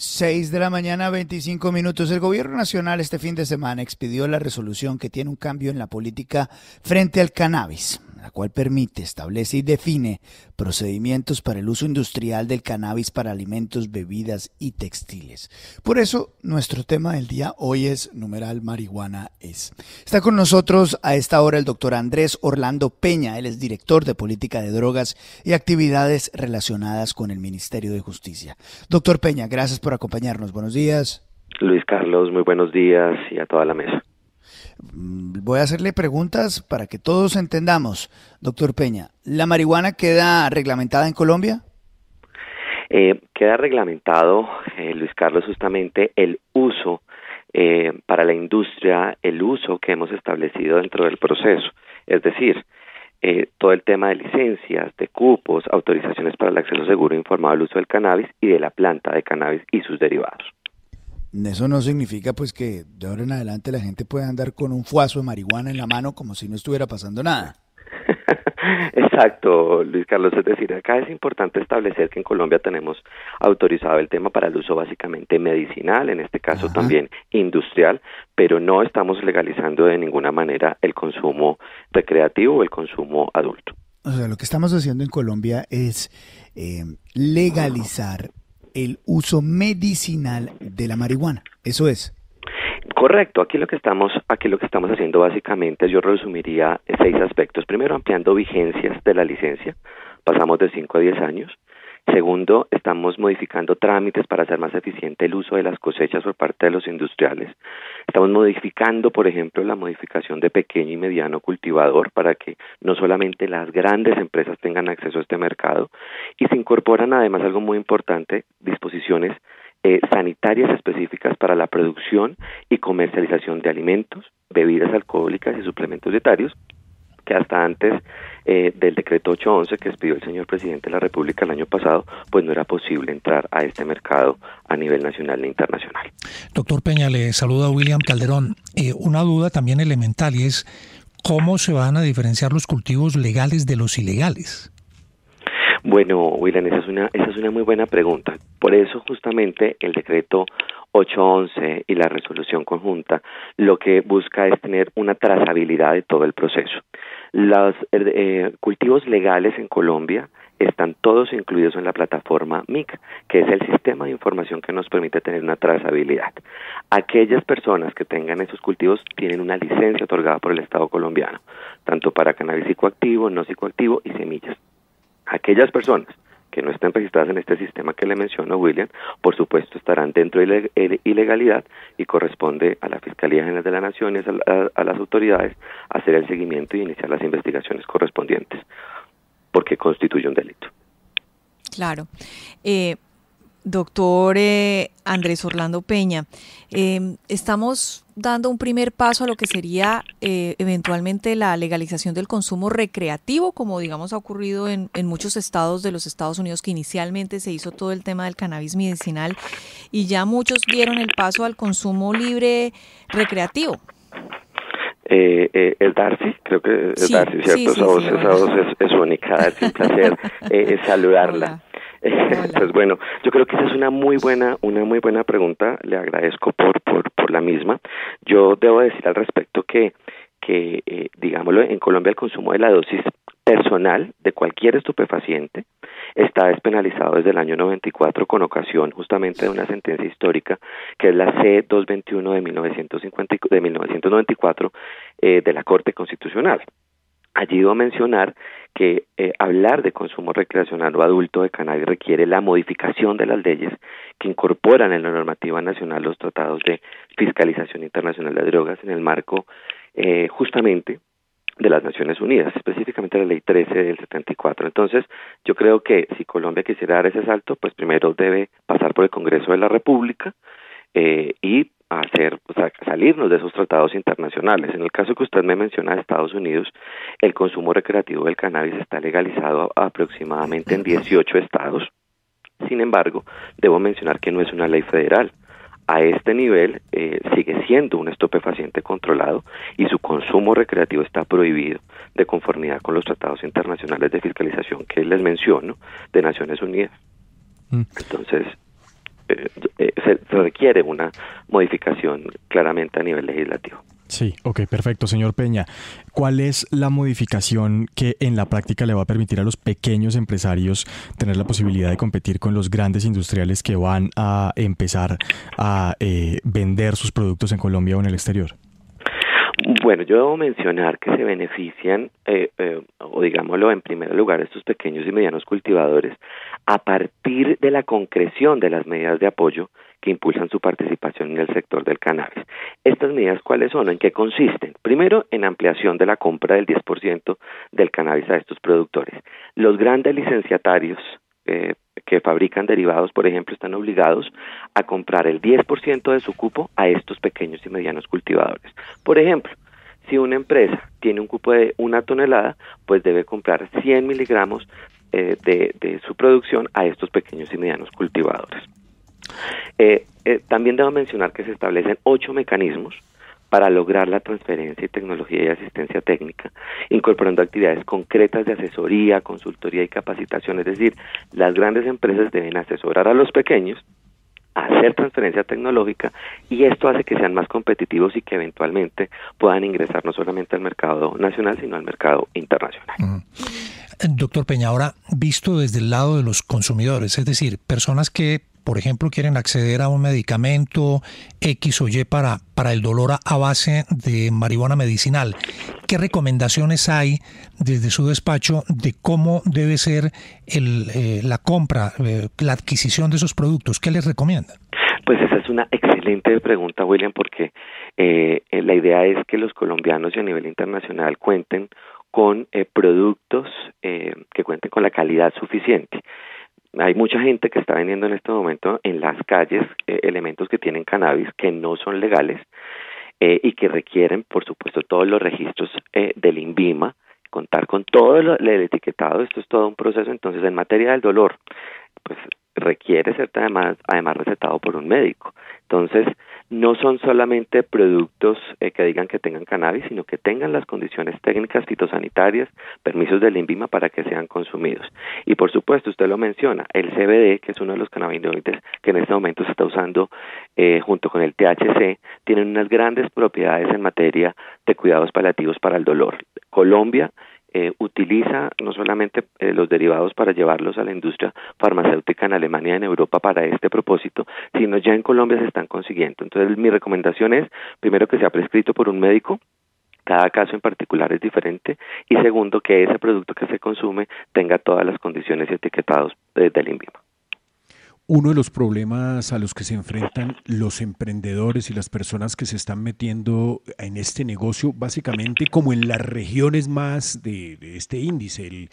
6 de la mañana, 25 minutos. El gobierno nacional este fin de semana expidió la resolución que tiene un cambio en la política frente al cannabis, la cual permite, establece y define procedimientos para el uso industrial del cannabis para alimentos, bebidas y textiles. Por eso, nuestro tema del día hoy es numeral marihuana es. Está con nosotros a esta hora el doctor Andrés Orlando Peña. Él es director de política de drogas y actividades relacionadas con el Ministerio de Justicia. Doctor Peña, gracias por acompañarnos. Buenos días. Luis Carlos, muy buenos días y a toda la mesa. Voy a hacerle preguntas para que todos entendamos. Doctor Peña, ¿la marihuana queda reglamentada en Colombia? Queda reglamentado, Luis Carlos, justamente el uso para la industria, el uso que hemos establecido dentro del proceso. Es decir, todo el tema de licencias, de cupos, autorizaciones para el acceso seguro e informado al uso del cannabis y de la planta de cannabis y sus derivados. Eso no significa pues que de ahora en adelante la gente pueda andar con un fuazo de marihuana en la mano como si no estuviera pasando nada. Exacto, Luis Carlos, es decir, acá es importante establecer que en Colombia tenemos autorizado el tema para el uso básicamente medicinal, en este caso también industrial, pero no estamos legalizando de ninguna manera el consumo recreativo o el consumo adulto. O sea, lo que estamos haciendo en Colombia es legalizar el uso medicinal de la marihuana, eso es. Correcto, aquí lo que estamos haciendo básicamente, yo resumiría 6 aspectos. Primero, ampliando vigencias de la licencia, pasamos de 5 a 10 años. Segundo, estamos modificando trámites para hacer más eficiente el uso de las cosechas por parte de los industriales. Estamos modificando, por ejemplo, la modificación de pequeño y mediano cultivador para que no solamente las grandes empresas tengan acceso a este mercado. Y se incorporan además algo muy importante, disposiciones sanitarias específicas para la producción y comercialización de alimentos, bebidas alcohólicas y suplementos dietarios, que hasta antes del decreto 811 que expidió el señor presidente de la República el año pasado, pues no era posible entrar a este mercado a nivel nacional e internacional. Doctor Peña, le saluda William Calderón. Una duda también elemental y es ¿cómo se van a diferenciar los cultivos legales de los ilegales? Bueno, William, esa es una muy buena pregunta. Por eso justamente el decreto 811 y la resolución conjunta lo que busca es tener una trazabilidad de todo el proceso. Los cultivos legales en Colombia están todos incluidos en la plataforma MIC, que es el sistema de información que nos permite tener una trazabilidad. Aquellas personas que tengan esos cultivos tienen una licencia otorgada por el Estado colombiano, tanto para cannabis psicoactivo, no psicoactivo y semillas. Aquellas personas que no estén registradas en este sistema que le menciono, William, por supuesto estarán dentro de la ilegalidad y corresponde a la Fiscalía General de la Nación y a las autoridades hacer el seguimiento y iniciar las investigaciones correspondientes, porque constituye un delito. Claro. Doctor Andrés Orlando Peña, estamos dando un primer paso a lo que sería eventualmente la legalización del consumo recreativo, como digamos ha ocurrido en muchos estados de los Estados Unidos, que inicialmente se hizo todo el tema del cannabis medicinal y ya muchos dieron el paso al consumo libre recreativo. Es Darcy, creo que es Darcy, ¿cierto? Sí, esa voz es única, Darcy, un placer saludarla. Hola. Pues bueno, yo creo que esa es una muy buena pregunta, le agradezco por la misma. Yo debo decir al respecto que digámoslo, en Colombia el consumo de la dosis personal de cualquier estupefaciente está despenalizado desde el año 94 con ocasión justamente de una sentencia histórica que es la C-221 de 1994 de la Corte Constitucional. Allí debo mencionar que hablar de consumo recreacional o adulto de cannabis requiere la modificación de las leyes que incorporan en la normativa nacional los tratados de fiscalización internacional de drogas en el marco justamente de las Naciones Unidas, específicamente la Ley 13 del 74. Entonces, yo creo que si Colombia quisiera dar ese salto, pues primero debe pasar por el Congreso de la República y salirnos de esos tratados internacionales. En el caso que usted me menciona de Estados Unidos, el consumo recreativo del cannabis está legalizado aproximadamente en 18 estados. Sin embargo, debo mencionar que no es una ley federal. A este nivel sigue siendo un estupefaciente controlado y su consumo recreativo está prohibido de conformidad con los tratados internacionales de fiscalización que les menciono de Naciones Unidas. Entonces, se requiere una modificación claramente a nivel legislativo. Sí, ok, perfecto, señor Peña. ¿Cuál es la modificación que en la práctica le va a permitir a los pequeños empresarios tener la posibilidad de competir con los grandes industriales que van a empezar a vender sus productos en Colombia o en el exterior? Bueno, yo debo mencionar que se benefician, o digámoslo en primer lugar, estos pequeños y medianos cultivadores a partir de la concreción de las medidas de apoyo que impulsan su participación en el sector del cannabis. ¿Estas medidas cuáles son? ¿En qué consisten? Primero, en ampliación de la compra del 10% del cannabis a estos productores. Los grandes licenciatarios que fabrican derivados, por ejemplo, están obligados a comprar el 10% de su cupo a estos pequeños y medianos cultivadores. Por ejemplo, si una empresa tiene un cupo de 1 tonelada, pues debe comprar 100 miligramos de su producción a estos pequeños y medianos cultivadores. También debo mencionar que se establecen 8 mecanismos para lograr la transferencia y tecnología y asistencia técnica, incorporando actividades concretas de asesoría, consultoría y capacitación. Es decir, las grandes empresas deben asesorar a los pequeños, hacer transferencia tecnológica, y esto hace que sean más competitivos y que eventualmente puedan ingresar no solamente al mercado nacional, sino al mercado internacional. Doctor Peña, ahora visto desde el lado de los consumidores, es decir, personas que, por ejemplo, quieren acceder a un medicamento X o Y para el dolor a base de marihuana medicinal, ¿qué recomendaciones hay desde su despacho de cómo debe ser la compra, la adquisición de esos productos? ¿Qué les recomienda? Pues esa es una excelente pregunta, William, porque la idea es que los colombianos y a nivel internacional cuenten con productos que cuenten con la calidad suficiente. Hay mucha gente que está vendiendo en este momento en las calles elementos que tienen cannabis que no son legales y que requieren, por supuesto, todos los registros del INVIMA, contar con todo el etiquetado. Esto es todo un proceso. Entonces, en materia del dolor, pues requiere ser además recetado por un médico. Entonces, no son solamente productos que digan que tengan cannabis, sino que tengan las condiciones técnicas fitosanitarias, permisos del INVIMA para que sean consumidos. Y por supuesto, usted lo menciona, el CBD, que es uno de los cannabinoides que en este momento se está usando junto con el THC, tienen unas grandes propiedades en materia de cuidados paliativos para el dolor. Colombia utiliza no solamente los derivados para llevarlos a la industria farmacéutica en Alemania y en Europa para este propósito, sino ya en Colombia se están consiguiendo. Entonces, mi recomendación es, primero, que sea prescrito por un médico, cada caso en particular es diferente, y segundo, que ese producto que se consume tenga todas las condiciones y etiquetados del INVIMA. Uno de los problemas a los que se enfrentan los emprendedores y las personas que se están metiendo en este negocio, básicamente como en las regiones más de este índice,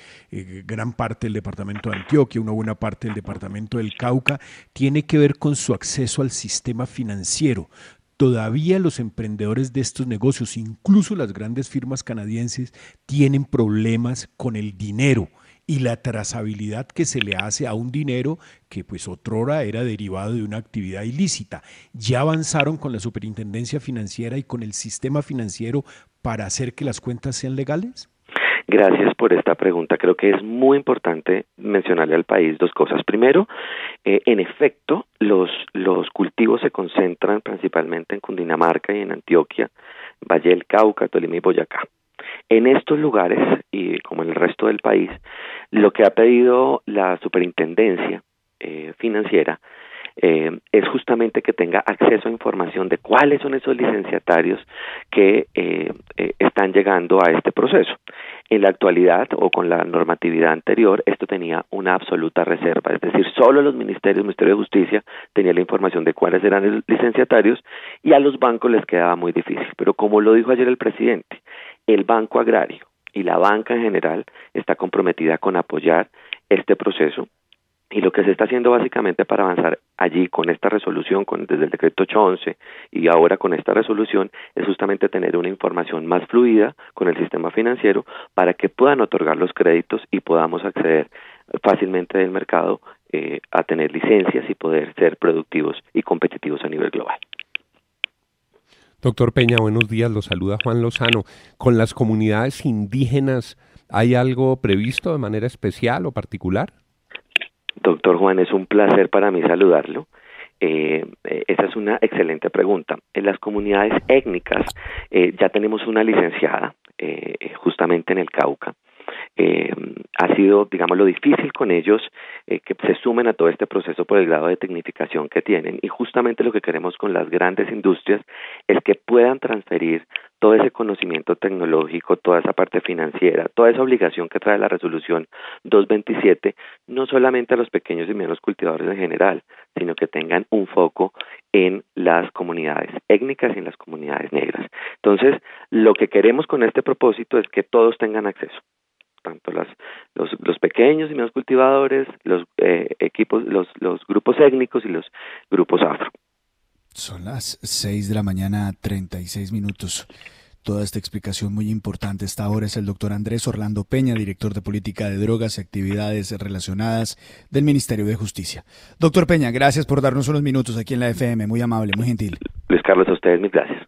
gran parte del departamento de Antioquia, una buena parte del departamento del Cauca, tiene que ver con su acceso al sistema financiero. Todavía los emprendedores de estos negocios, incluso las grandes firmas canadienses, tienen problemas con el dinero y la trazabilidad que se le hace a un dinero que pues otrora era derivado de una actividad ilícita. ¿Ya avanzaron con la Superintendencia Financiera y con el sistema financiero para hacer que las cuentas sean legales? Gracias por esta pregunta. Creo que es muy importante mencionarle al país 2 cosas. Primero, en efecto, los cultivos se concentran principalmente en Cundinamarca y en Antioquia, Valle del Cauca, Tolima y Boyacá. En estos lugares, y como en el resto del país, lo que ha pedido la Superintendencia Financiera es justamente que tenga acceso a información de cuáles son esos licenciatarios que están llegando a este proceso. En la actualidad, o con la normatividad anterior, esto tenía una absoluta reserva, es decir, solo el Ministerio de Justicia tenía la información de cuáles eran los licenciatarios, y a los bancos les quedaba muy difícil. Pero como lo dijo ayer el presidente, el Banco Agrario y la banca en general está comprometida con apoyar este proceso, y lo que se está haciendo básicamente para avanzar allí con esta resolución, desde el decreto 811 y ahora con esta resolución, es justamente tener una información más fluida con el sistema financiero para que puedan otorgar los créditos y podamos acceder fácilmente del mercado a tener licencias y poder ser productivos y competitivos a nivel global. Doctor Peña, buenos días, lo saluda Juan Lozano. ¿Con las comunidades indígenas hay algo previsto de manera especial o particular? Doctor Juan, es un placer para mí saludarlo. Esa es una excelente pregunta. En las comunidades étnicas ya tenemos una licenciada justamente en el Cauca. Ha sido, digamos, lo difícil con ellos que se sumen a todo este proceso por el grado de tecnificación que tienen, y justamente lo que queremos con las grandes industrias es que puedan transferir todo ese conocimiento tecnológico, toda esa parte financiera, toda esa obligación que trae la resolución 227, no solamente a los pequeños y medianos cultivadores en general, sino que tengan un foco en las comunidades étnicas y en las comunidades negras. Entonces, lo que queremos con este propósito es que todos tengan acceso, tanto los pequeños y medianos cultivadores, los equipos, los grupos étnicos y los grupos afro. Son las 6 de la mañana, 36 minutos. Toda esta explicación muy importante. Esta ahora es el doctor Andrés Orlando Peña, director de Política de Drogas y Actividades Relacionadas del Ministerio de Justicia. Doctor Peña, gracias por darnos unos minutos aquí en la FM. Muy amable, muy gentil. Luis Carlos, a ustedes mis gracias.